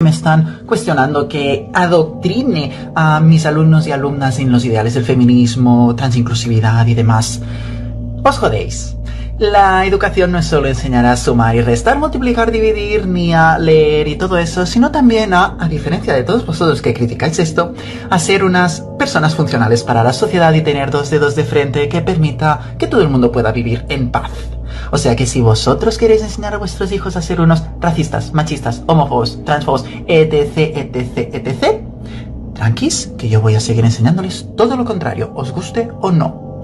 Me están cuestionando que adoctrine a mis alumnos y alumnas en los ideales del feminismo, transinclusividad y demás. Os jodéis. La educación no es solo enseñar a sumar y restar, multiplicar, dividir, ni a leer y todo eso, sino también a diferencia de todos vosotros que criticáis esto, a ser unas personas funcionales para la sociedad y tener dos dedos de frente que permita que todo el mundo pueda vivir en paz. O sea que si vosotros queréis enseñar a vuestros hijos a ser unos racistas, machistas, homófobos, transfobos, etc, tranquis, que yo voy a seguir enseñándoles todo lo contrario, os guste o no.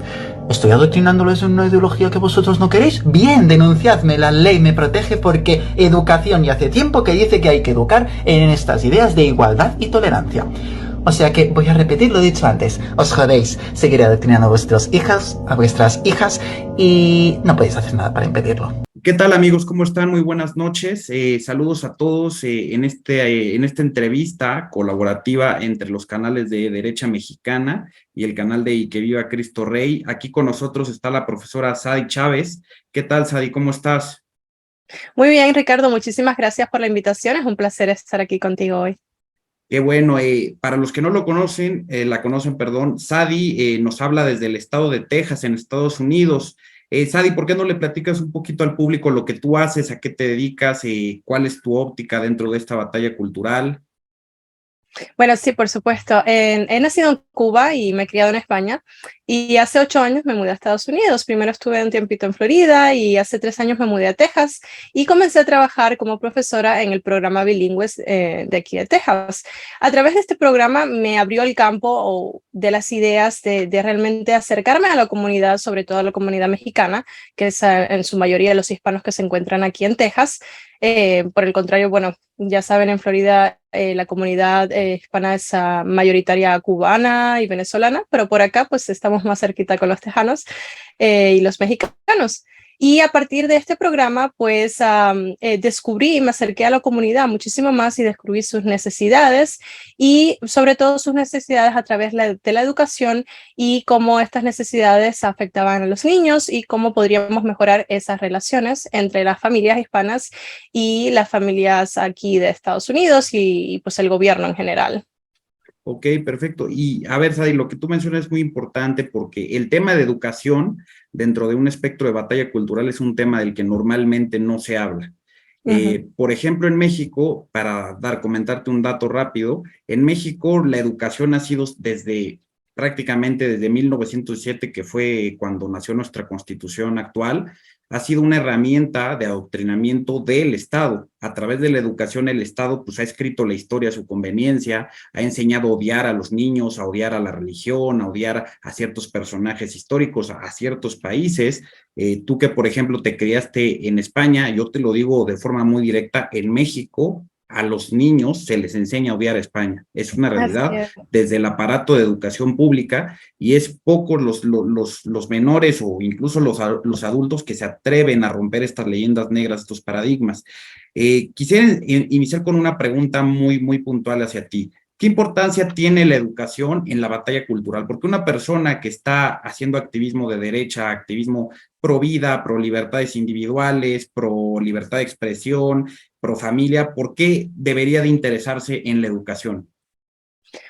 ¿Estoy adoctrinándoles en una ideología que vosotros no queréis? Bien, denunciadme, la ley me protege porque educación y hace tiempo que dice que hay que educar en estas ideas de igualdad y tolerancia. O sea que voy a repetir lo dicho antes, os jodéis, seguiré adoctrinando a vuestros hijos, a vuestras hijas y no podéis hacer nada para impedirlo. ¿Qué tal, amigos? ¿Cómo están? Muy buenas noches. Saludos a todos en esta entrevista colaborativa entre los canales de Derecha Mexicana y el canal de Y que Viva Cristo Rey. Aquí con nosotros está la profesora Sadi Chávez. ¿Qué tal, Sadi? ¿Cómo estás? Muy bien, Ricardo, muchísimas gracias por la invitación. Es un placer estar aquí contigo hoy. Qué bueno. Para los que no lo conocen, perdón, Sadi nos habla desde el estado de Texas, en Estados Unidos. Sadi, ¿por qué no le platicas un poquito al público lo que tú haces, a qué te dedicas, cuál es tu óptica dentro de esta batalla cultural? Bueno, sí, por supuesto. He nacido en Cuba y me he criado en España. Y hace 8 años me mudé a Estados Unidos. Primero estuve un tiempito en Florida y hace 3 años me mudé a Texas y comencé a trabajar como profesora en el programa Bilingües de aquí de Texas. A través de este programa me abrió el campo de las ideas de realmente acercarme a la comunidad, sobre todo a la comunidad mexicana, que es en su mayoría los hispanos que se encuentran aquí en Texas. Por el contrario, bueno, ya saben, en Florida la comunidad hispana es mayoritaria cubana y venezolana, pero por acá pues estamos más cerquita con los tejanos y los mexicanos. Y a partir de este programa, pues descubrí y me acerqué a la comunidad muchísimo más y descubrí sus necesidades y sobre todo sus necesidades a través de la educación y cómo estas necesidades afectaban a los niños y cómo podríamos mejorar esas relaciones entre las familias hispanas y las familias aquí de Estados Unidos y pues el gobierno en general. Ok, perfecto. Y a ver, Sadi, lo que tú mencionas es muy importante porque el tema de educación dentro de un espectro de batalla cultural es un tema del que normalmente no se habla. Por ejemplo, en México, para comentarte un dato rápido, en México la educación ha sido prácticamente desde 1907, que fue cuando nació nuestra constitución actual, ha sido una herramienta de adoctrinamiento del Estado. A través de la educación, el Estado pues ha escrito la historia a su conveniencia, ha enseñado a odiar a los niños, a odiar a la religión, a odiar a ciertos personajes históricos, a ciertos países. Tú que, por ejemplo, te criaste en España, yo te lo digo de forma muy directa, en México a los niños se les enseña a odiar a España. Es una realidad desde el aparato de educación pública y es pocos los menores o incluso los adultos que se atreven a romper estas leyendas negras, estos paradigmas. Quisiera iniciar con una pregunta muy puntual hacia ti. ¿Qué importancia tiene la educación en la batalla cultural? Porque una persona que está haciendo activismo de derecha, activismo pro vida, pro libertades individuales, pro libertad de expresión, pro familia, ¿por qué debería de interesarse en la educación?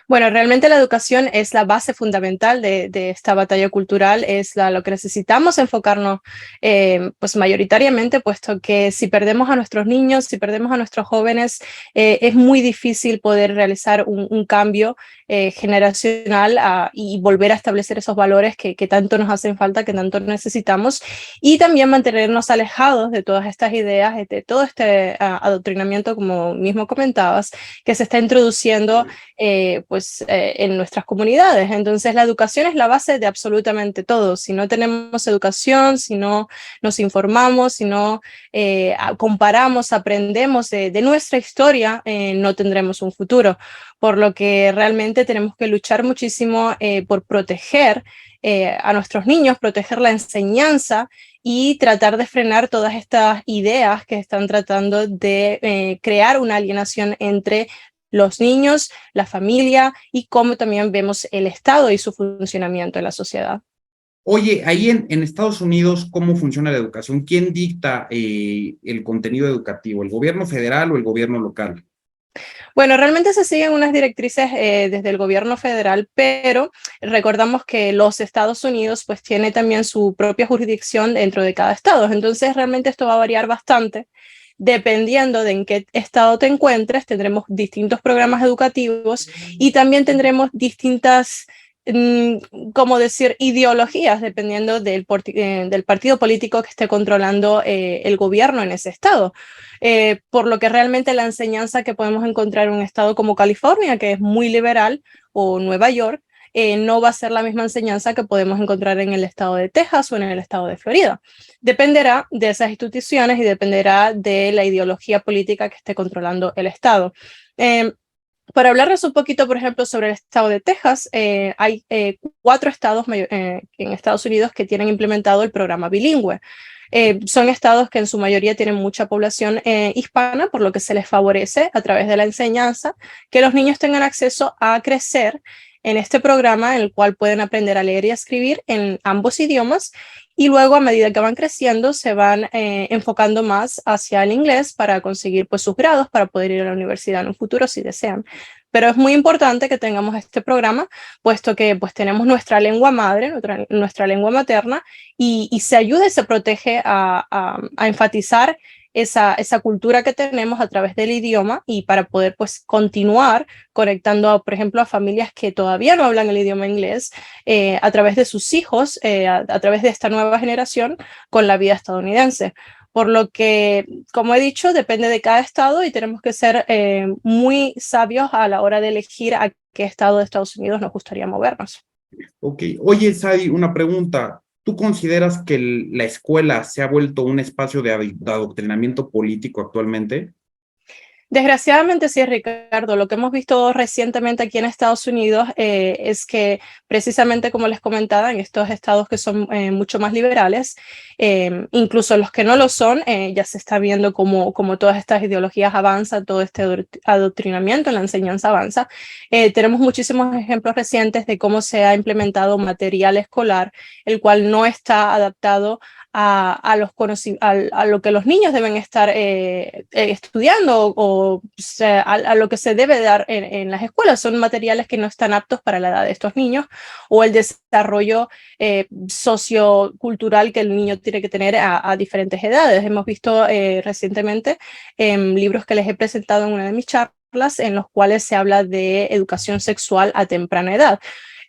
Bueno, realmente la educación es la base fundamental de esta batalla cultural, es lo que necesitamos enfocarnos pues mayoritariamente, puesto que si perdemos a nuestros niños, si perdemos a nuestros jóvenes, es muy difícil poder realizar un cambio generacional y volver a establecer esos valores que tanto nos hacen falta, que tanto necesitamos, y también mantenernos alejados de todas estas ideas, de todo este adoctrinamiento, como mismo comentabas, que se está introduciendo en nuestras comunidades. Entonces la educación es la base de absolutamente todo. Si no tenemos educación, si no nos informamos, si no comparamos, aprendemos de nuestra historia, no tendremos un futuro. Por lo que realmente tenemos que luchar muchísimo por proteger a nuestros niños, proteger la enseñanza y tratar de frenar todas estas ideas que están tratando de crear una alienación entre los niños, la familia y cómo también vemos el Estado y su funcionamiento en la sociedad. Oye, ahí en Estados Unidos, ¿cómo funciona la educación? ¿Quién dicta el contenido educativo? ¿El gobierno federal o el gobierno local? Bueno, realmente se siguen unas directrices desde el gobierno federal, pero recordamos que los Estados Unidos pues tiene también su propia jurisdicción dentro de cada estado. Entonces realmente esto va a variar bastante. Dependiendo de en qué estado te encuentres, tendremos distintos programas educativos y también tendremos distintas, como decir, ideologías, dependiendo del partido político que esté controlando el gobierno en ese estado. Por lo que realmente la enseñanza que podemos encontrar en un estado como California, que es muy liberal, o Nueva York, no va a ser la misma enseñanza que podemos encontrar en el estado de Texas o en el estado de Florida. Dependerá de esas instituciones y dependerá de la ideología política que esté controlando el estado. Para hablarles un poquito, por ejemplo, sobre el estado de Texas, hay 4 estados en Estados Unidos que tienen implementado el programa bilingüe. Son estados que en su mayoría tienen mucha población hispana, por lo que se les favorece a través de la enseñanza que los niños tengan acceso a crecer en este programa en el cual pueden aprender a leer y a escribir en ambos idiomas y luego a medida que van creciendo se van enfocando más hacia el inglés para conseguir pues sus grados para poder ir a la universidad en un futuro si desean. Pero es muy importante que tengamos este programa, puesto que pues tenemos nuestra lengua madre, nuestra lengua materna, y se ayuda y se protege a enfatizar esa cultura que tenemos a través del idioma y para poder pues continuar conectando, por ejemplo, a familias que todavía no hablan el idioma inglés a través de sus hijos, a través de esta nueva generación con la vida estadounidense. Por lo que, como he dicho, depende de cada estado y tenemos que ser muy sabios a la hora de elegir a qué estado de Estados Unidos nos gustaría movernos. Ok. Oye, Sadi, una pregunta. ¿Tú consideras que la escuela se ha vuelto un espacio de adoctrinamiento político actualmente? Desgraciadamente sí, Ricardo. Lo que hemos visto recientemente aquí en Estados Unidos es que precisamente como les comentaba, en estos estados que son mucho más liberales, incluso los que no lo son, ya se está viendo como todas estas ideologías avanzan, todo este adoctrinamiento en la enseñanza avanza. Tenemos muchísimos ejemplos recientes de cómo se ha implementado material escolar, el cual no está adaptado a lo que los niños deben estar estudiando o sea, a lo que se debe dar en las escuelas. Son materiales que no están aptos para la edad de estos niños o el desarrollo sociocultural que el niño tiene que tener a diferentes edades. Hemos visto recientemente libros que les he presentado en una de mis charlas en los cuales se habla de educación sexual a temprana edad.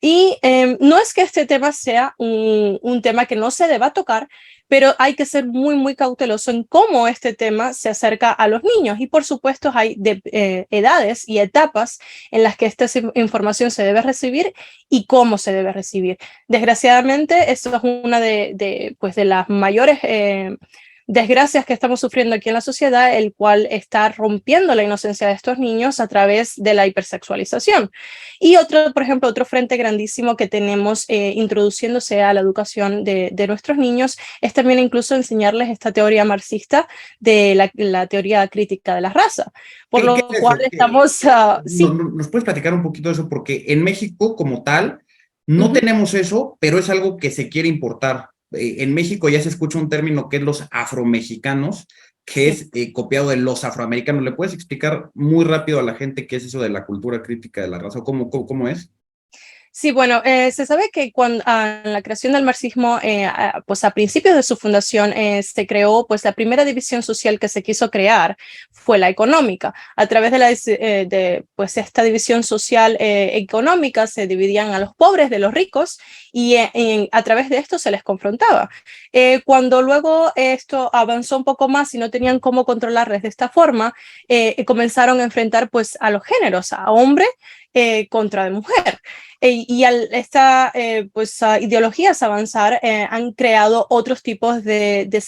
Y no es que este tema sea un tema que no se deba tocar, pero hay que ser muy, muy cauteloso en cómo este tema se acerca a los niños. Y por supuesto hay edades y etapas en las que esta información se debe recibir y cómo se debe recibir. Desgraciadamente, esto es una pues de las mayores desgracias que estamos sufriendo aquí en la sociedad, el cual está rompiendo la inocencia de estos niños a través de la hipersexualización. Y otro, por ejemplo, otro frente grandísimo que tenemos introduciéndose a la educación de nuestros niños es también incluso enseñarles esta teoría marxista de la teoría crítica de la raza. Por lo ¿Qué es cual eso? estamos... sí. ¿Nos puedes platicar un poquito de eso? Porque en México, como tal, no tenemos eso, pero es algo que se quiere importar. En México ya se escucha un término que es los afromexicanos, que es copiado de los afroamericanos. ¿Le puedes explicar muy rápido a la gente qué es eso de la cultura crítica de la raza? ¿Cómo es? Sí, bueno, se sabe que cuando la creación del marxismo, pues a principios de su fundación se creó, pues la primera división social que se quiso crear fue la económica. A través pues esta división social económica se dividían a los pobres de los ricos y a través de esto se les confrontaba. Cuando luego esto avanzó un poco más y no tenían cómo controlarles de esta forma, comenzaron a enfrentar pues a los géneros, a hombre contra de mujer. Y al pues, ideologías avanzar, han creado otros tipos de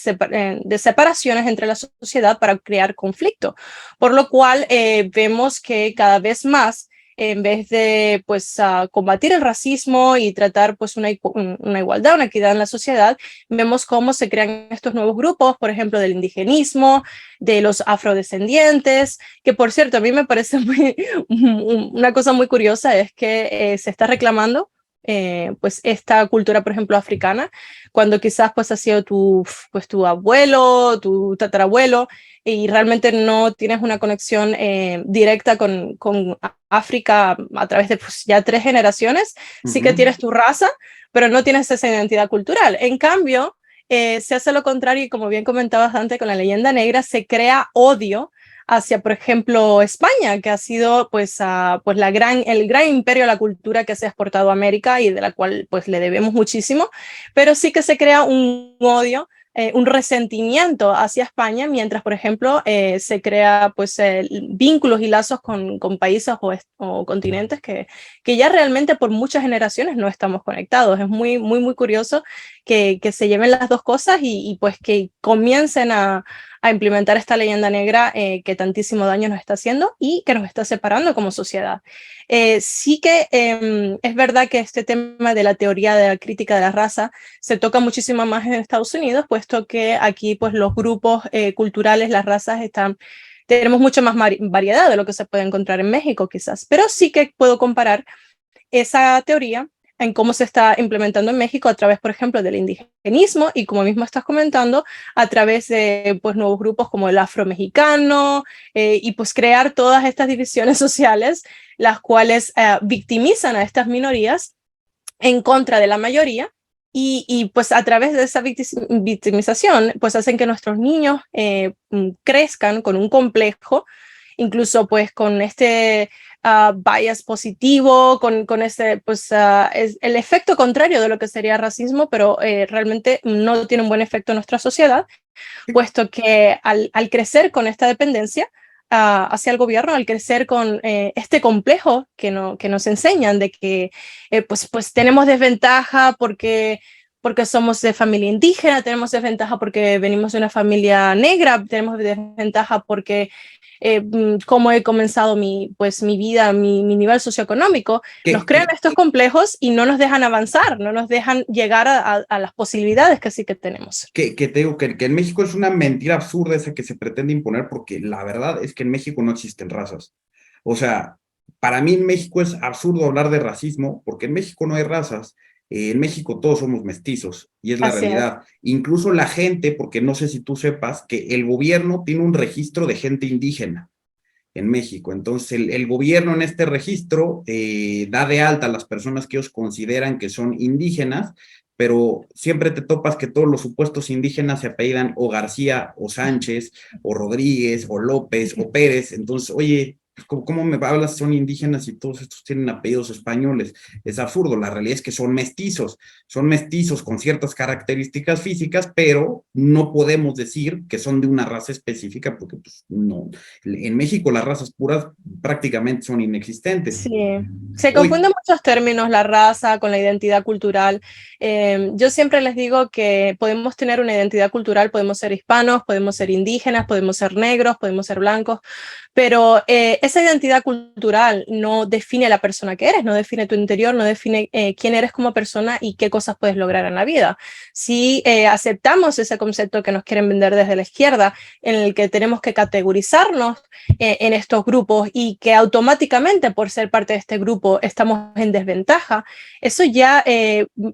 separaciones entre la sociedad para crear conflicto, por lo cual vemos que cada vez más, en vez de pues, combatir el racismo y tratar pues, una igualdad, una equidad en la sociedad, vemos cómo se crean estos nuevos grupos, por ejemplo, del indigenismo, de los afrodescendientes, que por cierto, a mí me parece una cosa muy curiosa, es que se está reclamando pues esta cultura, por ejemplo, africana, cuando quizás pues ha sido tu abuelo, tu tatarabuelo, y realmente no tienes una conexión directa con África a través de pues, ya 3 generaciones. Sí que tienes tu raza, pero no tienes esa identidad cultural. En cambio, se hace lo contrario y como bien comentabas antes con la leyenda negra, se crea odio hacia, por ejemplo, España, que ha sido pues, pues el gran imperio de la cultura que se ha exportado a América y de la cual pues le debemos muchísimo, pero sí que se crea un odio, un resentimiento hacia España, mientras, por ejemplo, se crea pues vínculos y lazos con países o continentes que ya realmente por muchas generaciones no estamos conectados. Es muy, muy, muy curioso que se lleven las dos cosas y pues que comiencen a implementar esta leyenda negra que tantísimo daño nos está haciendo y que nos está separando como sociedad. Sí que es verdad que este tema de la teoría de la crítica de la raza se toca muchísimo más en Estados Unidos, puesto que aquí pues los grupos culturales, las razas tenemos mucha más variedad de lo que se puede encontrar en México quizás, pero sí que puedo comparar esa teoría en cómo se está implementando en México a través, por ejemplo, del indigenismo y, como mismo estás comentando, a través de pues, nuevos grupos como el afromexicano y pues crear todas estas divisiones sociales, las cuales victimizan a estas minorías en contra de la mayoría y pues a través de esa victimización pues hacen que nuestros niños crezcan con un complejo, incluso pues con este bias positivo, con este, pues es el efecto contrario de lo que sería racismo, pero realmente no tiene un buen efecto en nuestra sociedad, puesto que al crecer con esta dependencia hacia el gobierno, al crecer con este complejo que nos enseñan de que pues tenemos desventaja porque somos de familia indígena, tenemos desventaja porque venimos de una familia negra, tenemos desventaja porque cómo he comenzado pues, mi vida, mi nivel socioeconómico, nos crean estos complejos y no nos dejan avanzar, no nos dejan llegar a las posibilidades que sí que tenemos. Que te digo que en México es una mentira absurda esa que se pretende imponer, porque la verdad es que en México no existen razas. O sea, para mí en México es absurdo hablar de racismo, porque en México no hay razas. En México todos somos mestizos, y es la Así realidad. Incluso la gente, porque no sé si tú sepas, que el gobierno tiene un registro de gente indígena en México. Entonces, el gobierno en este registro da de alta a las personas que ellos consideran que son indígenas, pero siempre te topas que todos los supuestos indígenas se apellidan o García, o Sánchez, o Rodríguez, o López, o Pérez. Entonces, oye, ¿cómo me hablas? Son indígenas y todos estos tienen apellidos españoles. Es absurdo. La realidad es que son mestizos con ciertas características físicas, pero no podemos decir que son de una raza específica, porque pues, no. En México las razas puras prácticamente son inexistentes. Sí, se confunden muchos términos, la raza con la identidad cultural. Yo siempre les digo que podemos tener una identidad cultural, podemos ser hispanos, podemos ser indígenas, podemos ser negros, podemos ser blancos, pero esa identidad cultural no define a la persona que eres, no define tu interior, no define quién eres como persona y qué cosas puedes lograr en la vida. Si aceptamos ese concepto que nos quieren vender desde la izquierda, en el que tenemos que categorizarnos en estos grupos y que automáticamente por ser parte de este grupo estamos en desventaja, eso ya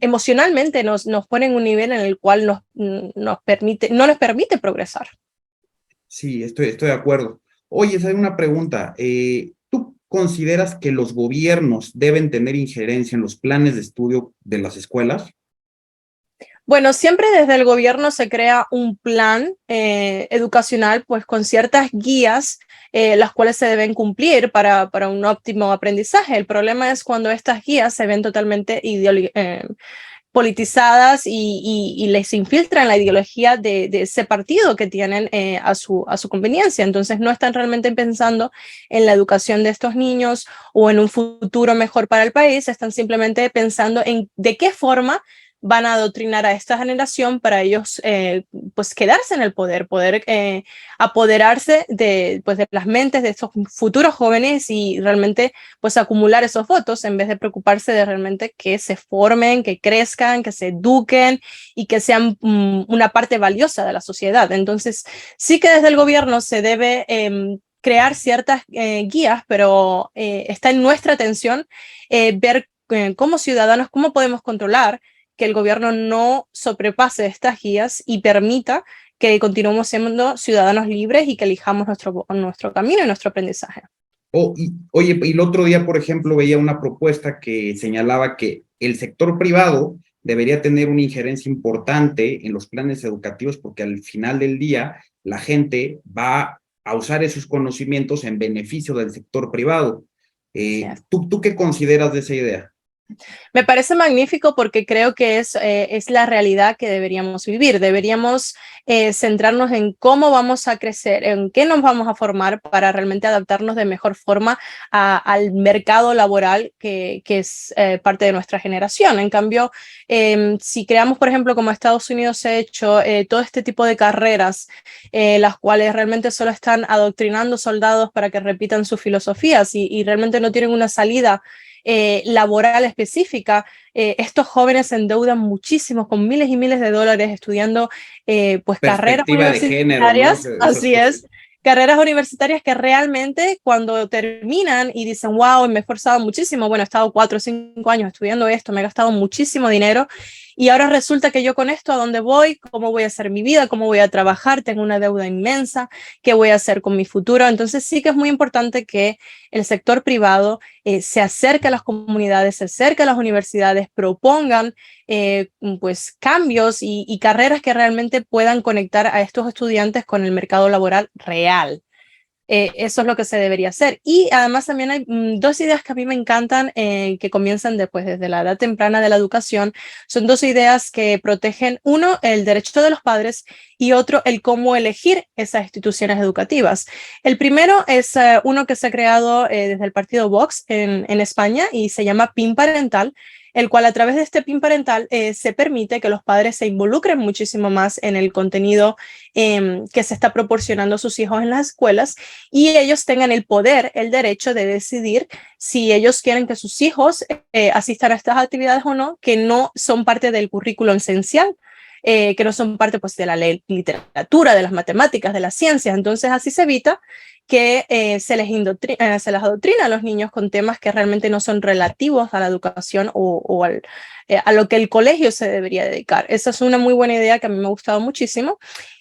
emocionalmente nos pone en un nivel en el cual no nos permite progresar. Sí, estoy de acuerdo. Oye, esa es una pregunta. ¿Tú consideras que los gobiernos deben tener injerencia en los planes de estudio de las escuelas? Bueno, siempre desde el gobierno se crea un plan educacional, pues con ciertas guías, las cuales se deben cumplir para un óptimo aprendizaje. El problema es cuando estas guías se ven totalmente politizadas y les infiltran la ideología de ese partido que tienen a su conveniencia. Entonces no están realmente pensando en la educación de estos niños o en un futuro mejor para el país, están simplemente pensando en de qué forma van a adoctrinar a esta generación para ellos pues quedarse en el poder apoderarse pues, de las mentes de estos futuros jóvenes y realmente pues acumular esos votos en vez de preocuparse de realmente que se formen, que crezcan, que se eduquen y que sean una parte valiosa de la sociedad. Entonces sí que desde el gobierno se debe crear ciertas guías, pero está en nuestra atención ver como ciudadanos, cómo podemos controlar que el gobierno no sobrepase estas guías y permita que continuemos siendo ciudadanos libres y que elijamos nuestro camino y nuestro aprendizaje. Oye, y el otro día, por ejemplo, veía una propuesta que señalaba que el sector privado debería tener una injerencia importante en los planes educativos porque al final del día la gente va a usar esos conocimientos en beneficio del sector privado. ¿Tú qué consideras de esa idea? Me parece magnífico porque creo que es la realidad que deberíamos vivir. Deberíamos centrarnos en cómo vamos a crecer, en qué nos vamos a formar para realmente adaptarnos de mejor forma al mercado laboral que es parte de nuestra generación. En cambio, si creamos, por ejemplo, como Estados Unidos ha hecho, todo este tipo de carreras, las cuales realmente solo están adoctrinando soldados para que repitan sus filosofías y realmente no tienen una salida laboral específica, estos jóvenes se endeudan muchísimo con miles y miles de dólares estudiando pues carreras universitarias, género, ¿no? Así es, carreras universitarias que realmente cuando terminan y dicen, wow, me he esforzado muchísimo, bueno, he estado 4 o 5 años estudiando esto, me he gastado muchísimo dinero y ahora resulta que yo con esto, ¿a dónde voy? ¿Cómo voy a hacer mi vida? ¿Cómo voy a trabajar? Tengo una deuda inmensa, ¿qué voy a hacer con mi futuro? Entonces sí que es muy importante que el sector privado se acerque a las comunidades, se acerque a las universidades, propongan pues cambios y carreras que realmente puedan conectar a estos estudiantes con el mercado laboral real. Eso es lo que se debería hacer. Y además también hay dos ideas que a mí me encantan que comienzan desde la edad temprana de la educación. Son dos ideas que protegen, uno, el derecho de los padres y otro, el cómo elegir esas instituciones educativas. El primero es uno que se ha creado desde el partido Vox en España y se llama PIN parental, el cual a través de este PIN parental se permite que los padres se involucren muchísimo más en el contenido que se está proporcionando a sus hijos en las escuelas y ellos tengan el poder, el derecho de decidir si ellos quieren que sus hijos asistan a estas actividades o no, que no son parte del currículo esencial. Que no son parte pues, de la literatura, de las matemáticas, de las ciencias. Entonces así se evita que se les adoctrina a los niños con temas que realmente no son relativos a la educación o a lo que el colegio se debería dedicar. Esa es una muy buena idea que a mí me ha gustado muchísimo.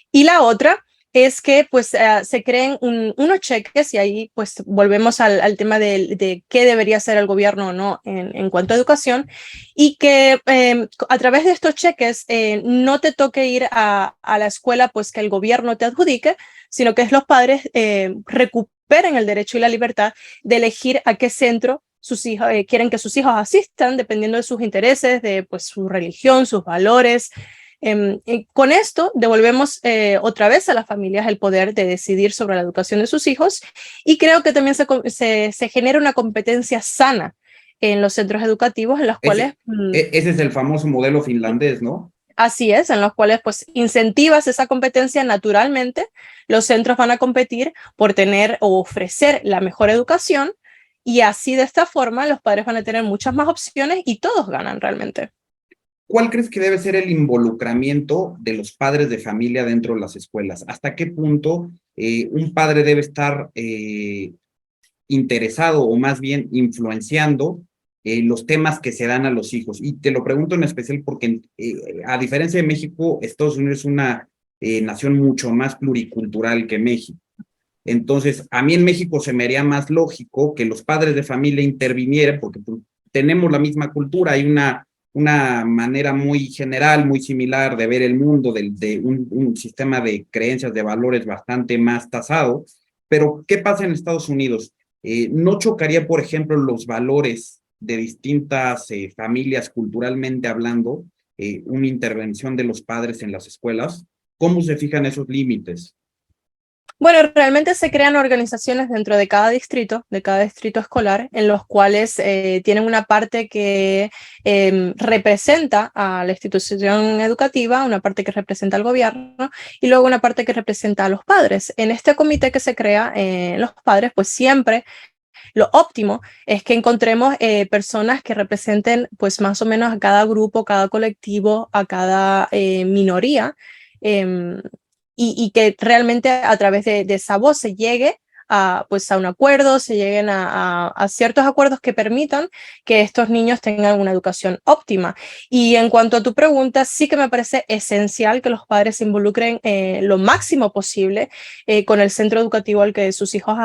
Y la otra es que pues se creen unos cheques y ahí pues volvemos al tema de qué debería hacer el gobierno o no en cuanto a educación y que a través de estos cheques no te toque ir a la escuela pues que el gobierno te adjudique, sino que los padres recuperen el derecho y la libertad de elegir a qué centro sus hijos, quieren que sus hijos asistan dependiendo de sus intereses, de pues, su religión, sus valores. Con esto devolvemos otra vez a las familias el poder de decidir sobre la educación de sus hijos y creo que también se genera una competencia sana en los centros educativos en los cuales... Ese es el famoso modelo finlandés, ¿no? Así es, en los cuales pues incentivas esa competencia naturalmente, los centros van a competir por tener o ofrecer la mejor educación y así de esta forma los padres van a tener muchas más opciones y todos ganan realmente. ¿Cuál crees que debe ser el involucramiento de los padres de familia dentro de las escuelas? ¿Hasta qué punto un padre debe estar interesado o más bien influenciando los temas que se dan a los hijos? Y te lo pregunto en especial porque a diferencia de México, Estados Unidos es una nación mucho más pluricultural que México. Entonces, a mí en México se me haría más lógico que los padres de familia intervinieran porque pues, tenemos la misma cultura, hay una manera muy general, muy similar de ver el mundo, de un sistema de creencias, de valores bastante más tasado. Pero, ¿qué pasa en Estados Unidos? ¿No chocaría, por ejemplo, los valores de distintas familias culturalmente hablando, una intervención de los padres en las escuelas? ¿Cómo se fijan esos límites? Bueno, realmente se crean organizaciones dentro de cada distrito escolar, en los cuales tienen una parte que representa a la institución educativa, una parte que representa al gobierno y luego una parte que representa a los padres. En este comité que se crea, los padres, pues siempre lo óptimo es que encontremos personas que representen pues más o menos a cada grupo, cada colectivo, a cada minoría. Y que realmente a través de esa voz se llegue pues a un acuerdo, se lleguen a ciertos acuerdos que permitan que estos niños tengan una educación óptima. Y en cuanto a tu pregunta, sí que me parece esencial que los padres se involucren lo máximo posible con el centro educativo al que sus hijos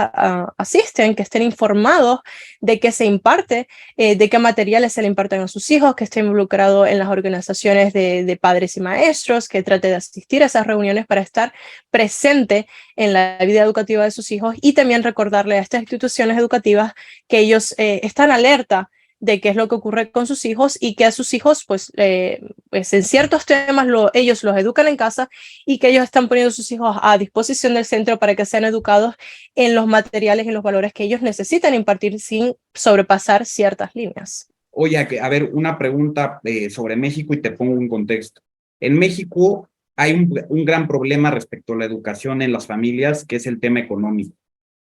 asisten, que estén informados de qué se imparte, de qué materiales se le imparten a sus hijos, que esté involucrado en las organizaciones de padres y maestros, que trate de asistir a esas reuniones para estar presente en la vida educativa de sus hijos, y también recordarle a estas instituciones educativas que ellos están alerta de qué es lo que ocurre con sus hijos y que a sus hijos, pues en ciertos temas ellos los educan en casa y que ellos están poniendo a sus hijos a disposición del centro para que sean educados en los materiales y los valores que ellos necesitan impartir sin sobrepasar ciertas líneas. Oye, a ver, una pregunta sobre México y te pongo un contexto. En México hay un gran problema respecto a la educación en las familias, que es el tema económico.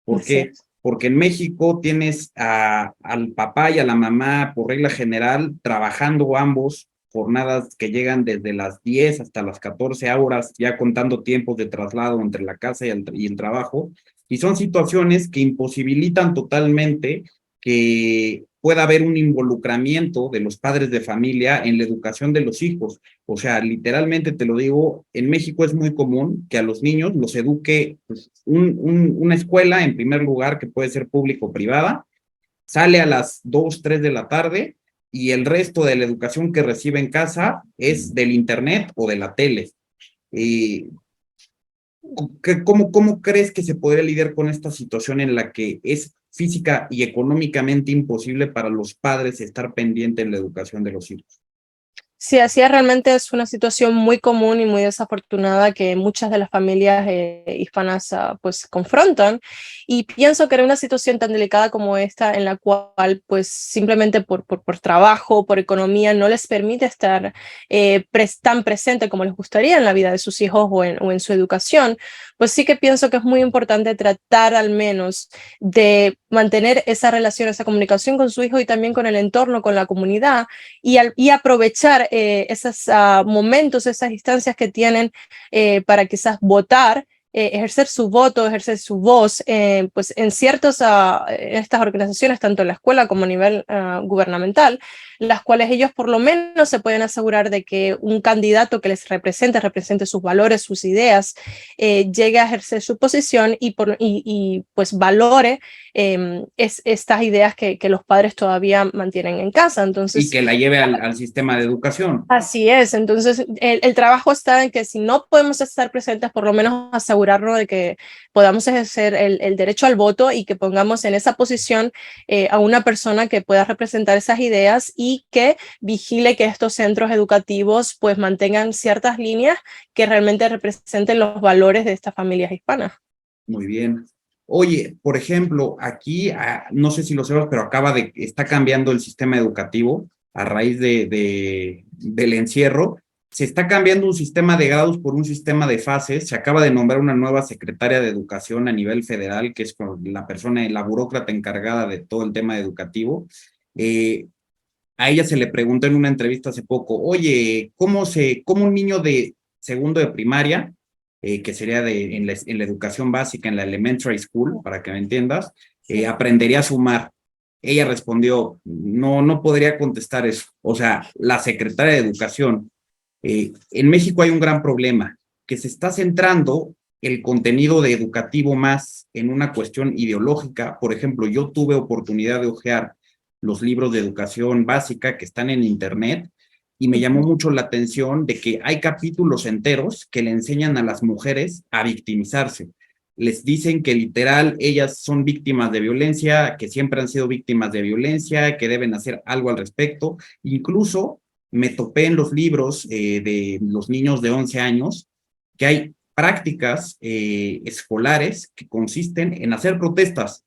¿Por qué? Porque en México tienes al papá y a la mamá, por regla general, trabajando ambos, jornadas que llegan desde las 10 hasta las 14 horas, ya contando tiempos de traslado entre la casa y el trabajo, y son situaciones que imposibilitan totalmente que pueda haber un involucramiento de los padres de familia en la educación de los hijos. O sea, literalmente te lo digo, en México es muy común que a los niños los eduque pues, una escuela, en primer lugar, que puede ser pública o privada, sale a las 2, 3 de la tarde y el resto de la educación que recibe en casa es del internet o de la tele. ¿Cómo crees que se podría lidiar con esta situación en la que es física y económicamente imposible para los padres estar pendientes en la educación de los hijos? Sí, así es, realmente es una situación muy común y muy desafortunada que muchas de las familias hispanas pues confrontan, y pienso que era una situación tan delicada como esta en la cual pues simplemente por trabajo, por economía, no les permite estar tan presente como les gustaría en la vida de sus hijos o en su educación. Pues sí que pienso que es muy importante tratar al menos de mantener esa relación, esa comunicación con su hijo y también con el entorno, con la comunidad, y aprovechar esos momentos, esas instancias que tienen para quizás votar, ejercer su voto, ejercer su voz, pues en estas organizaciones, tanto en la escuela como a nivel gubernamental, las cuales ellos por lo menos se pueden asegurar de que un candidato que les represente sus valores, sus ideas, llegue a ejercer su posición y pues valore estas ideas que los padres todavía mantienen en casa. Entonces, y que la lleve al sistema de educación. así es. Entonces el trabajo está en que si no podemos estar presentes, por lo menos asegurarnos de que podamos ejercer el derecho al voto y que pongamos en esa posición a una persona que pueda representar esas ideas y que vigile que estos centros educativos pues mantengan ciertas líneas que realmente representen los valores de estas familias hispanas. Muy bien. Oye, por ejemplo, aquí, no sé si lo sabes, pero está cambiando el sistema educativo a raíz del encierro. Se está cambiando un sistema de grados por un sistema de fases. Se acaba de nombrar una nueva secretaria de educación a nivel federal, que es la persona, la burócrata encargada de todo el tema educativo. A ella se le preguntó en una entrevista hace poco, oye, ¿cómo un niño de segundo de primaria, que sería en la educación básica, en la elementary school, para que me entiendas, aprendería a sumar? Ella respondió, no podría contestar eso. O sea, la secretaria de Educación. En México hay un gran problema, que se está centrando el contenido educativo más en una cuestión ideológica. Por ejemplo, yo tuve oportunidad de hojear los libros de educación básica que están en internet y me llamó mucho la atención de que hay capítulos enteros que le enseñan a las mujeres a victimizarse. Les dicen que literal ellas son víctimas de violencia, que siempre han sido víctimas de violencia, que deben hacer algo al respecto. Incluso me topé en los libros de los niños de 11 años que hay prácticas escolares que consisten en hacer protestas.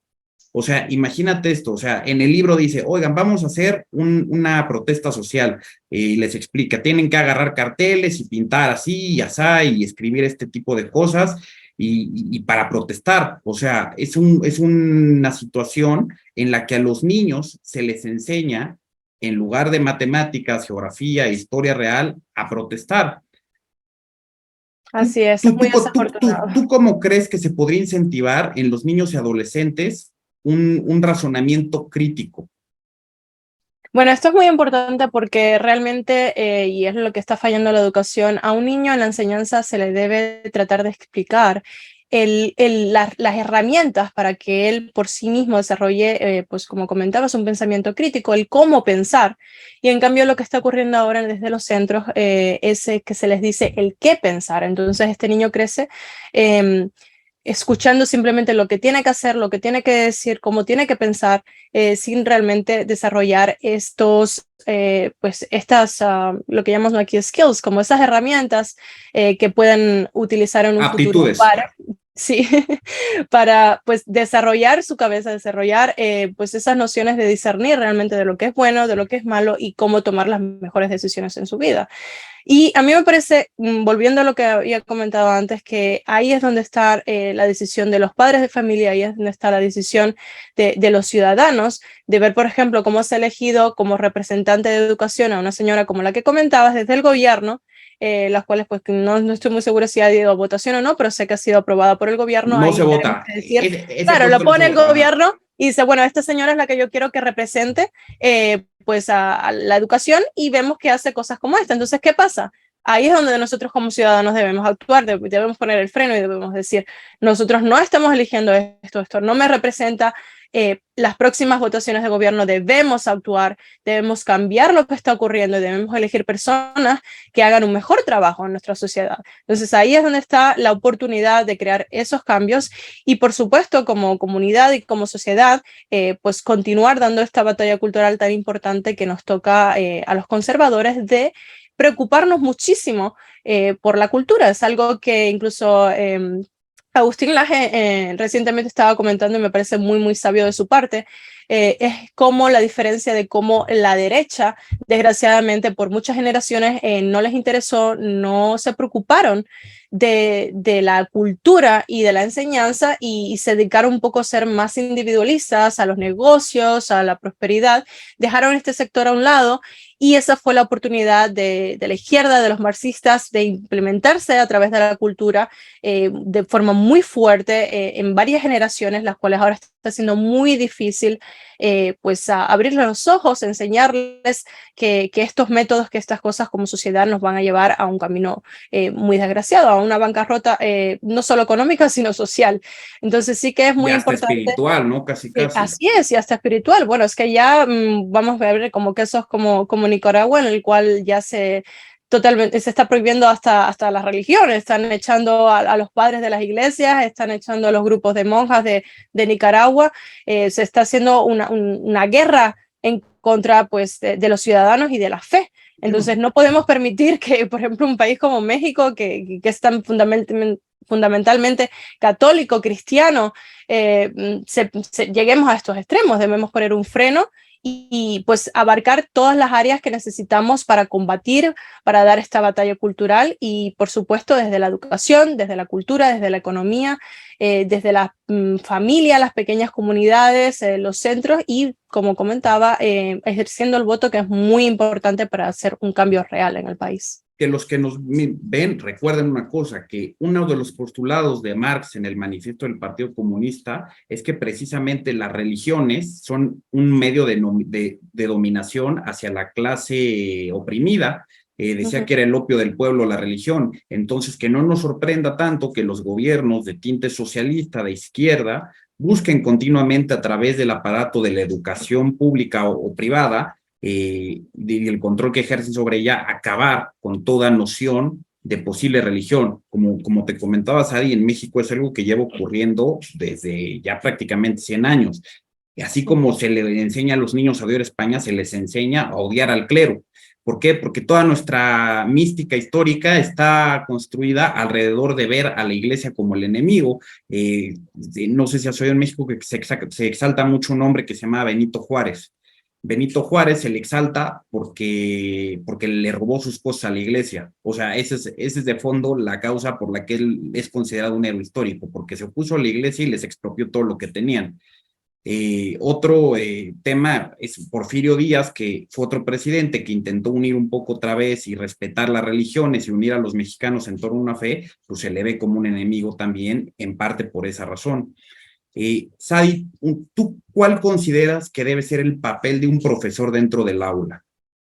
O sea, imagínate esto, o sea, en el libro dice, oigan, vamos a hacer una protesta social, y les explica, tienen que agarrar carteles y pintar así y asá y escribir este tipo de cosas y para protestar. O sea, es una situación en la que a los niños se les enseña, en lugar de matemáticas, geografía, historia real, a protestar. Así es muy desafortunado. ¿Tú cómo crees que se podría incentivar en los niños y adolescentes un razonamiento crítico? Bueno, esto es muy importante porque realmente, y es lo que está fallando la educación, a un niño en la enseñanza se le debe tratar de explicar las herramientas para que él por sí mismo desarrolle, pues como comentabas, un pensamiento crítico, el cómo pensar. Y en cambio lo que está ocurriendo ahora desde los centros es que se les dice el qué pensar. Entonces este niño crece escuchando simplemente lo que tiene que hacer, lo que tiene que decir, cómo tiene que pensar, sin realmente desarrollar pues estas, lo que llamamos aquí skills, como esas herramientas que pueden utilizar en un futuro Aptitudes. sí, para pues desarrollar su cabeza, desarrollar pues esas nociones de discernir realmente de lo que es bueno, de lo que es malo y cómo tomar las mejores decisiones en su vida. Y a mí me parece, volviendo a lo que había comentado antes, que ahí es donde está la decisión de los padres de familia, ahí es donde está la decisión de los ciudadanos, de ver, por ejemplo, cómo se ha elegido como representante de educación a una señora como la que comentabas desde el gobierno, las cuales pues no estoy muy segura si ha ido a votación o no, pero sé que ha sido aprobada por el gobierno. No Ahí se tenemos vota. que decir, Ese claro, lo puesto no se pone el vota. Ajá. gobierno y dice, bueno, esta señora es la que yo quiero que represente pues a la educación y vemos que hace cosas como esta. Entonces, ¿qué pasa? Ahí es donde nosotros como ciudadanos debemos actuar, debemos poner el freno y debemos decir, nosotros no estamos eligiendo esto no me representa, las próximas votaciones de gobierno debemos actuar, debemos cambiar lo que está ocurriendo y debemos elegir personas que hagan un mejor trabajo en nuestra sociedad. Entonces ahí es donde está la oportunidad de crear esos cambios y por supuesto como comunidad y como sociedad, pues continuar dando esta batalla cultural tan importante que nos toca a los conservadores de preocuparnos muchísimo por la cultura. Es algo que incluso Agustín Laje recientemente estaba comentando y me parece muy sabio de su parte. Es como la diferencia de cómo la derecha, desgraciadamente por muchas generaciones, no les interesó, no se preocuparon de la cultura y de la enseñanza y se dedicaron un poco a ser más individualistas, a los negocios, a la prosperidad, dejaron este sector a un lado y esa fue la oportunidad de la izquierda, de los marxistas, de implementarse a través de la cultura de forma muy fuerte en varias generaciones, las cuales ahora está siendo muy difícil pues abrirles los ojos, enseñarles que estos métodos, que estas cosas como sociedad nos van a llevar a un camino muy desgraciado, a una bancarrota no solo económica, sino social. Entonces sí que es muy Y hasta importante. espiritual, ¿no? Casi, casi. Así es, y hasta espiritual. Bueno, es que ya vamos a ver como que eso es como Nicaragua, en el cual ya totalmente se está prohibiendo hasta las religiones, están echando a los padres de las iglesias, están echando a los grupos de monjas de Nicaragua, se está haciendo una guerra en contra pues de los ciudadanos y de la fe. Entonces no podemos permitir que, por ejemplo, un país como México, que es tan fundamentalmente católico, cristiano, lleguemos a estos extremos. Debemos poner un freno y pues abarcar todas las áreas que necesitamos para combatir, para dar esta batalla cultural y por supuesto desde la educación, desde la cultura, desde la economía, desde la familia, las pequeñas comunidades, los centros y como comentaba, ejerciendo el voto, que es muy importante para hacer un cambio real en el país. Que los que nos ven recuerden una cosa, que uno de los postulados de Marx en el manifiesto del Partido Comunista es que precisamente las religiones son un medio de dominación hacia la clase oprimida. Decía que era el opio del pueblo la religión. Entonces, que no nos sorprenda tanto que los gobiernos de tinte socialista, de izquierda, busquen continuamente a través del aparato de la educación pública o privada y el control que ejercen sobre ella, acabar con toda noción de posible religión. Como te comentaba, Sadi, en México es algo que lleva ocurriendo desde ya prácticamente 100 años. Y así como se le enseña a los niños a odiar a España, se les enseña a odiar al clero. ¿Por qué? Porque toda nuestra mística histórica está construida alrededor de ver a la iglesia como el enemigo. No sé si has oído en México que se exalta mucho un hombre que se llama Benito Juárez. Benito Juárez se le exalta porque le robó sus cosas a la iglesia. O sea, esa es de fondo la causa por la que él es considerado un héroe histórico, porque se opuso a la iglesia y les expropió todo lo que tenían. Otro tema es Porfirio Díaz, que fue otro presidente que intentó unir un poco otra vez y respetar las religiones y unir a los mexicanos en torno a una fe, pues se le ve como un enemigo también, en parte por esa razón. Sadi, ¿tú cuál consideras que debe ser el papel de un profesor dentro del aula?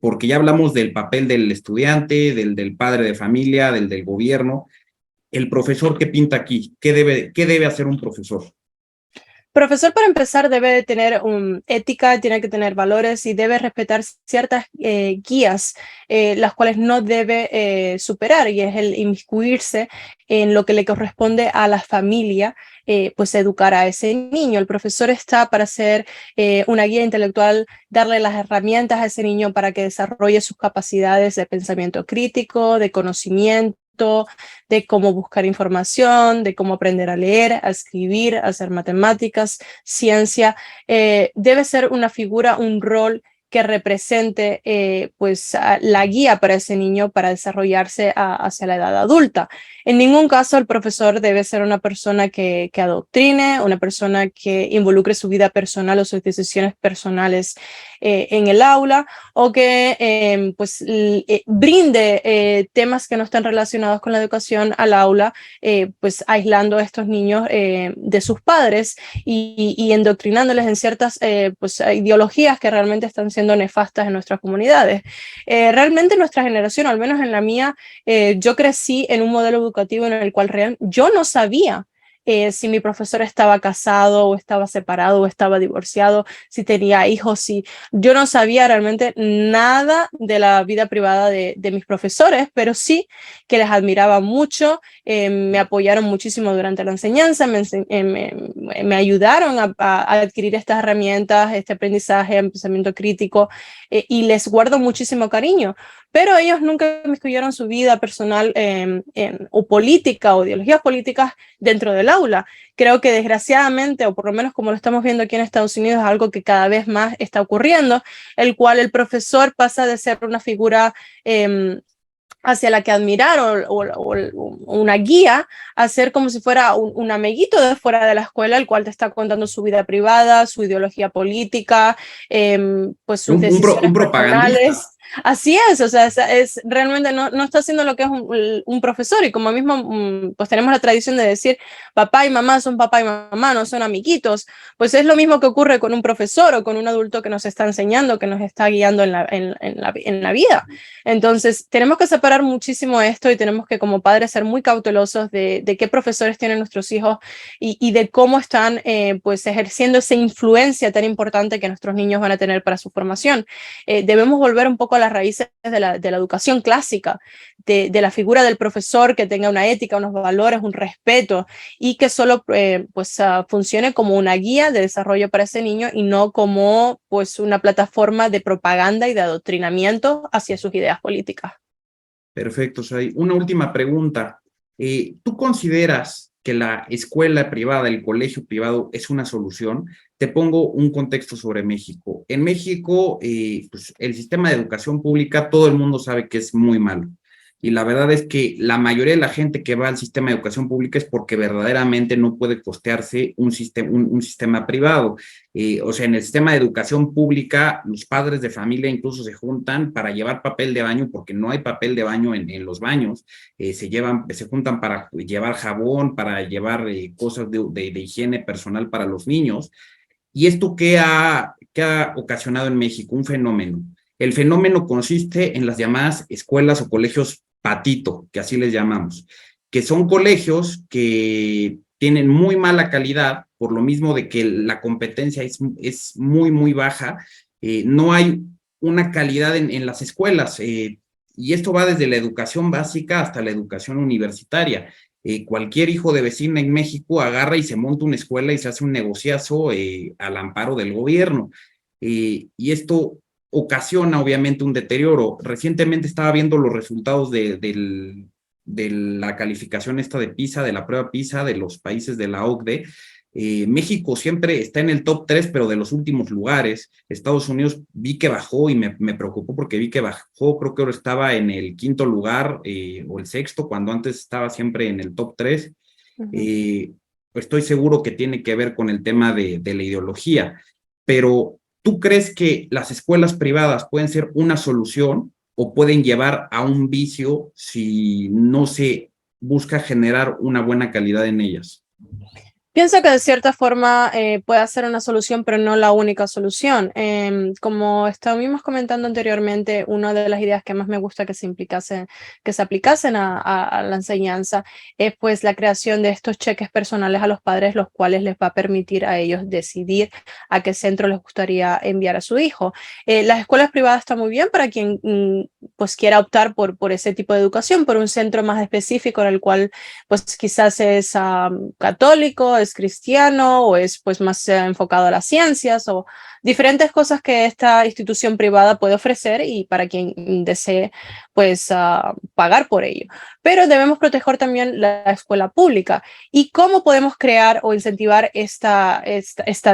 Porque ya hablamos del papel del estudiante, del padre de familia, del gobierno. ¿El profesor qué pinta aquí? ¿Qué debe hacer un profesor? Profesor, para empezar, debe de tener ética, tiene que tener valores y debe respetar ciertas guías, las cuales no debe superar, y es el inmiscuirse en lo que le corresponde a la familia, pues educar a ese niño. El profesor está para ser una guía intelectual, darle las herramientas a ese niño para que desarrolle sus capacidades de pensamiento crítico, de conocimiento, de cómo buscar información, de cómo aprender a leer, a escribir, a hacer matemáticas, ciencia. Debe ser una figura, un rol que represente pues la guía para ese niño para desarrollarse hacia la edad adulta. En ningún caso el profesor debe ser una persona que adoctrine, una persona que involucre su vida personal o sus decisiones personales en el aula, o que pues brinde temas que no están relacionados con la educación al aula, pues aislando a estos niños de sus padres y endoctrinándoles en ciertas pues ideologías que realmente están siendo nefastas en nuestras comunidades. Realmente nuestra generación, al menos en la mía, yo crecí en un modelo educativo en el cual yo no sabía si mi profesor estaba casado o estaba separado o estaba divorciado, si tenía hijos, si yo no sabía realmente nada de la vida privada de mis profesores, pero sí que les admiraba mucho, me apoyaron muchísimo durante la enseñanza, me ayudaron a adquirir estas herramientas, este aprendizaje, pensamiento crítico, y les guardo muchísimo cariño. Pero ellos nunca me excluyeron su vida personal o política o ideologías políticas dentro del aula. Creo que desgraciadamente, o por lo menos como lo estamos viendo aquí en Estados Unidos, es algo que cada vez más está ocurriendo, el cual el profesor pasa de ser una figura hacia la que admirar o una guía, a ser como si fuera un amiguito de fuera de la escuela, el cual te está contando su vida privada, su ideología política, pues sus decisiones Un propagandista. personales. Así es, o sea, realmente no está haciendo lo que es un profesor, y como mismo pues tenemos la tradición de decir papá y mamá son papá y mamá, no son amiguitos, pues es lo mismo que ocurre con un profesor o con un adulto que nos está enseñando, que nos está guiando en la vida. Entonces tenemos que separar muchísimo esto, y tenemos que como padres ser muy cautelosos de qué profesores tienen nuestros hijos y de cómo están pues ejerciendo esa influencia tan importante que nuestros niños van a tener para su formación. Debemos volver un poco a las raíces de la educación clásica, de la figura del profesor que tenga una ética, unos valores, un respeto, y que solo pues funcione como una guía de desarrollo para ese niño y no como pues una plataforma de propaganda y de adoctrinamiento hacia sus ideas políticas. Perfecto, Sadi. Una última pregunta. ¿Tú consideras que la escuela privada, el colegio privado es una solución? Te pongo un contexto sobre México. En México, pues el sistema de educación pública, todo el mundo sabe que es muy malo. Y la verdad es que la mayoría de la gente que va al sistema de educación pública es porque verdaderamente no puede costearse un sistema privado. O sea, en el sistema de educación pública, los padres de familia incluso se juntan para llevar papel de baño, porque no hay papel de baño en los baños. Se juntan para llevar jabón, para llevar cosas de higiene personal para los niños. ¿Y esto qué ha ocasionado en México? Un fenómeno. El fenómeno consiste en las llamadas escuelas o colegios patito, que así les llamamos, que son colegios que tienen muy mala calidad, por lo mismo de que la competencia es muy, muy baja. No hay una calidad en las escuelas, y esto va desde la educación básica hasta la educación universitaria. Cualquier hijo de vecina en México agarra y se monta una escuela y se hace un negociazo al amparo del gobierno. Y esto ocasiona obviamente un deterioro. Recientemente estaba viendo los resultados de la calificación esta de PISA, de la prueba PISA de los países de la OCDE. México siempre está en el top 3, pero de los últimos lugares. Estados Unidos vi que bajó y me preocupó porque vi que bajó, creo que ahora estaba en el 5º lugar o el 6º, cuando antes estaba siempre en el top 3. estoy seguro que tiene que ver con el tema de la ideología, pero ¿tú crees que las escuelas privadas pueden ser una solución o pueden llevar a un vicio si no se busca generar una buena calidad en ellas? Pienso que de cierta forma puede ser una solución, pero no la única solución. Como estábamos comentando anteriormente, una de las ideas que más me gusta que se aplicasen a la enseñanza es pues la creación de estos cheques personales a los padres, los cuales les va a permitir a ellos decidir a qué centro les gustaría enviar a su hijo. Las escuelas privadas están muy bien para quien pues quiera optar por ese tipo de educación, por un centro más específico en el cual pues quizás es católico, es cristiano o es pues más enfocado a las ciencias o diferentes cosas que esta institución privada puede ofrecer y para quien desee pues pagar por ello. Pero debemos proteger también la escuela pública. ¿Y cómo podemos crear o incentivar esta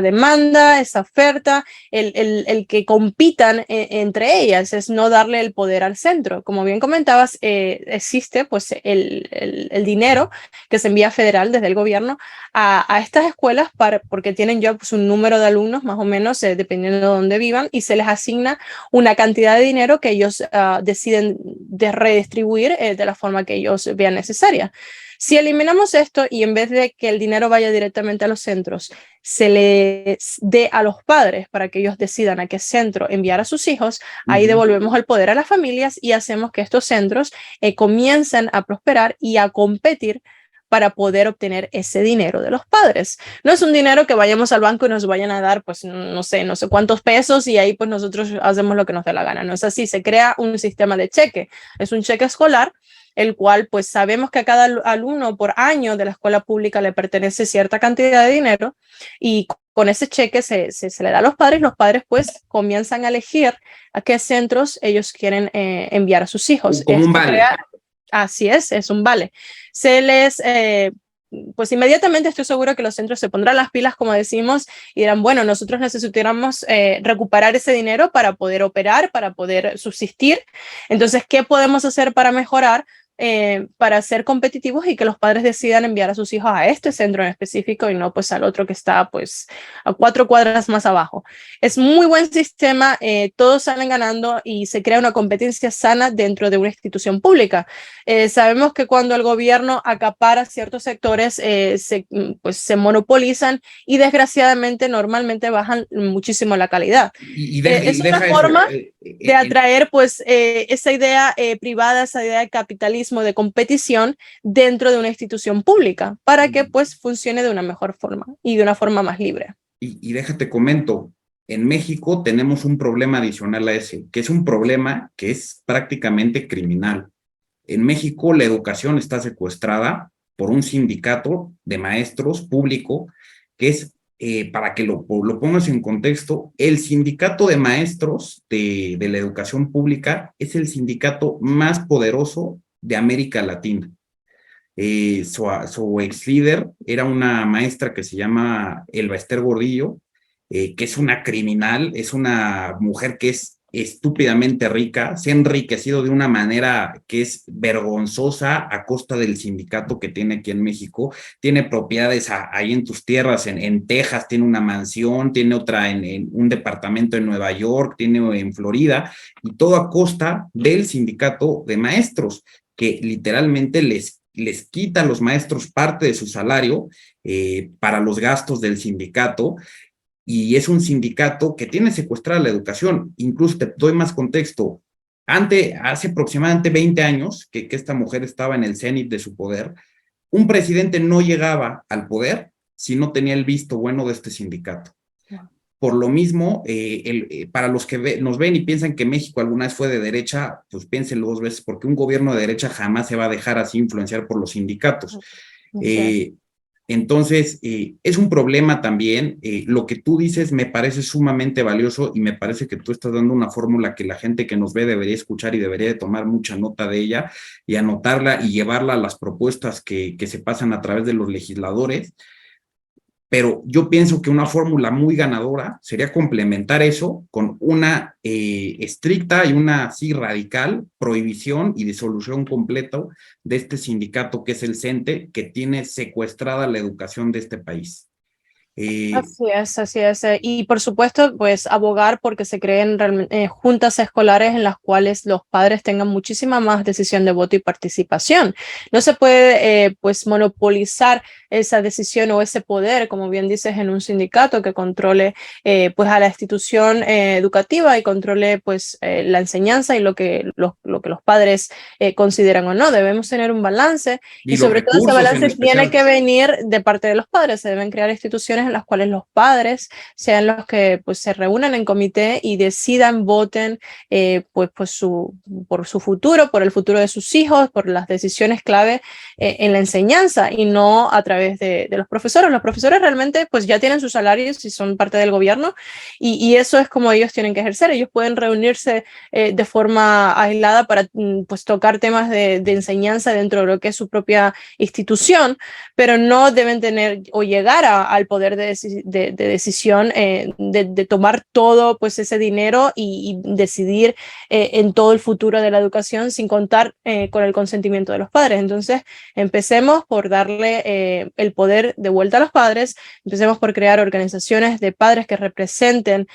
demanda, esta oferta, el que compitan entre ellas? Es no darle el poder al centro. Como bien comentabas, existe pues el dinero que se envía federal desde el gobierno a estas escuelas porque tienen ya pues, un número de alumnos más o menos dependiendo de dónde vivan y se les asigna una cantidad de dinero que ellos deciden de redistribuir de la forma que ellos vean necesaria. Si eliminamos esto y en vez de que el dinero vaya directamente a los centros, se les dé a los padres para que ellos decidan a qué centro enviar a sus hijos, ahí devolvemos el poder a las familias y hacemos que estos centros comiencen a prosperar y a competir para poder obtener ese dinero de los padres. No es un dinero que vayamos al banco y nos vayan a dar, pues no sé cuántos pesos y ahí pues nosotros hacemos lo que nos dé la gana. No es así, se crea un sistema de cheque. Es un cheque escolar, el cual pues sabemos que a cada alumno por año de la escuela pública le pertenece cierta cantidad de dinero y con ese cheque se le da a los padres pues comienzan a elegir a qué centros ellos quieren enviar a sus hijos. Como un vale. Así es un vale. Se les, pues inmediatamente estoy seguro que los centros se pondrán las pilas, como decimos, y dirán, bueno, nosotros necesitamos recuperar ese dinero para poder operar, para poder subsistir. Entonces, ¿qué podemos hacer para mejorar? Para ser competitivos y que los padres decidan enviar a sus hijos a este centro en específico y no pues al otro que está pues a 4 cuadras más abajo. Es muy buen sistema, todos salen ganando y se crea una competencia sana dentro de una institución pública. Sabemos que cuando el gobierno acapara ciertos sectores se monopolizan y desgraciadamente normalmente bajan muchísimo la calidad. Es una forma de atraer pues esa idea privada, esa idea de capitalismo, de competición dentro de una institución pública para que pues funcione de una mejor forma y de una forma más libre. Y déjate comento, en México tenemos un problema adicional a ese, que es un problema que es prácticamente criminal. En México la educación está secuestrada por un sindicato de maestros público que es, para que lo pongas en contexto, el sindicato de maestros de la educación pública es el sindicato más poderoso de América Latina. Su ex líder era una maestra que se llama Elba Ester Gordillo, que es una criminal, es una mujer que es estúpidamente rica, se ha enriquecido de una manera que es vergonzosa a costa del sindicato que tiene aquí en México. Tiene propiedades ahí en tus tierras, en Texas, tiene una mansión, tiene otra en un departamento en Nueva York, tiene en Florida, y todo a costa del sindicato de maestros, que literalmente les quita a los maestros parte de su salario para los gastos del sindicato, y es un sindicato que tiene secuestrada la educación. Incluso te doy más contexto. Hace aproximadamente 20 años que esta mujer estaba en el cenit de su poder, un presidente no llegaba al poder si no tenía el visto bueno de este sindicato. Por lo mismo, para los que nos ven y piensan que México alguna vez fue de derecha, pues piénsenlo 2 veces, porque un gobierno de derecha jamás se va a dejar así influenciar por los sindicatos. Entonces, es un problema también. Lo que tú dices me parece sumamente valioso y me parece que tú estás dando una fórmula que la gente que nos ve debería escuchar y debería de tomar mucha nota de ella y anotarla y llevarla a las propuestas que se pasan a través de los legisladores. Pero yo pienso que una fórmula muy ganadora sería complementar eso con una estricta y una así radical prohibición y disolución completa de este sindicato que es el CENTE, que tiene secuestrada la educación de este país. Así es, así es. Y por supuesto, pues abogar porque se creen juntas escolares en las cuales los padres tengan muchísima más decisión de voto y participación. No se puede pues monopolizar esa decisión o ese poder, como bien dices, en un sindicato que controle pues a la institución educativa y controle pues la enseñanza y lo que los padres consideran o no. Debemos tener un balance y sobre todo ese balance tiene que venir de parte de los padres. Se deben crear instituciones en las cuales los padres sean los que pues se reúnan en comité y decidan, voten por su futuro, por el futuro de sus hijos, por las decisiones clave en la enseñanza y no a través de los profesores. Los profesores realmente pues ya tienen sus salarios y son parte del gobierno y eso es como ellos tienen que ejercer. Ellos pueden reunirse de forma aislada para pues tocar temas de enseñanza dentro de lo que es su propia institución, pero no deben tener o llegar al poder de decisión, de tomar todo pues ese dinero y decidir en todo el futuro de la educación sin contar con el consentimiento de los padres. Entonces, empecemos por darle el poder de vuelta a los padres, empecemos por crear organizaciones de padres que representen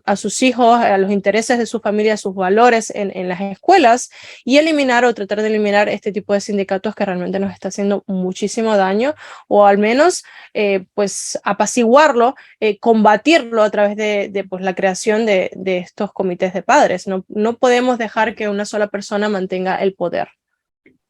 a sus hijos, a los intereses de su familia, a sus valores en las escuelas y eliminar o tratar de eliminar este tipo de sindicatos que realmente nos está haciendo muchísimo daño o al menos pues apaciguarlo, combatirlo a través de pues, la creación de estos comités de padres. No podemos dejar que una sola persona mantenga el poder.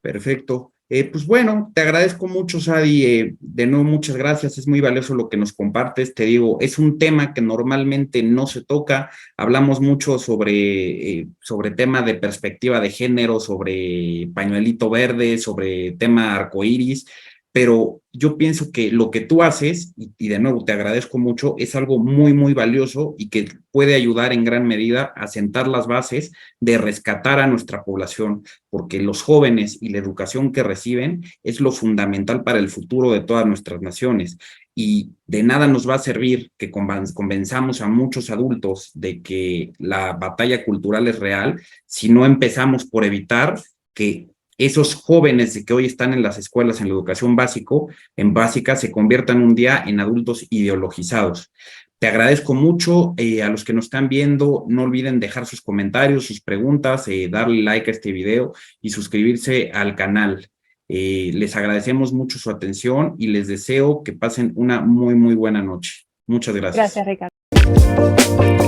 Perfecto. Pues bueno, te agradezco mucho, Sadi. De nuevo, muchas gracias. Es muy valioso lo que nos compartes. Te digo, es un tema que normalmente no se toca. Hablamos mucho sobre tema de perspectiva de género, sobre pañuelito verde, sobre tema arcoíris, pero yo pienso que lo que tú haces, y de nuevo te agradezco mucho, es algo muy, muy valioso y que puede ayudar en gran medida a sentar las bases de rescatar a nuestra población, porque los jóvenes y la educación que reciben es lo fundamental para el futuro de todas nuestras naciones. Y de nada nos va a servir que convenzamos a muchos adultos de que la batalla cultural es real si no empezamos por evitar que esos jóvenes que hoy están en las escuelas, en la educación básica, se conviertan un día en adultos ideologizados. Te agradezco mucho. A los que nos están viendo, no olviden dejar sus comentarios, sus preguntas, darle like a este video y suscribirse al canal. Les agradecemos mucho su atención y les deseo que pasen una muy, muy buena noche. Muchas gracias. Gracias, Ricardo.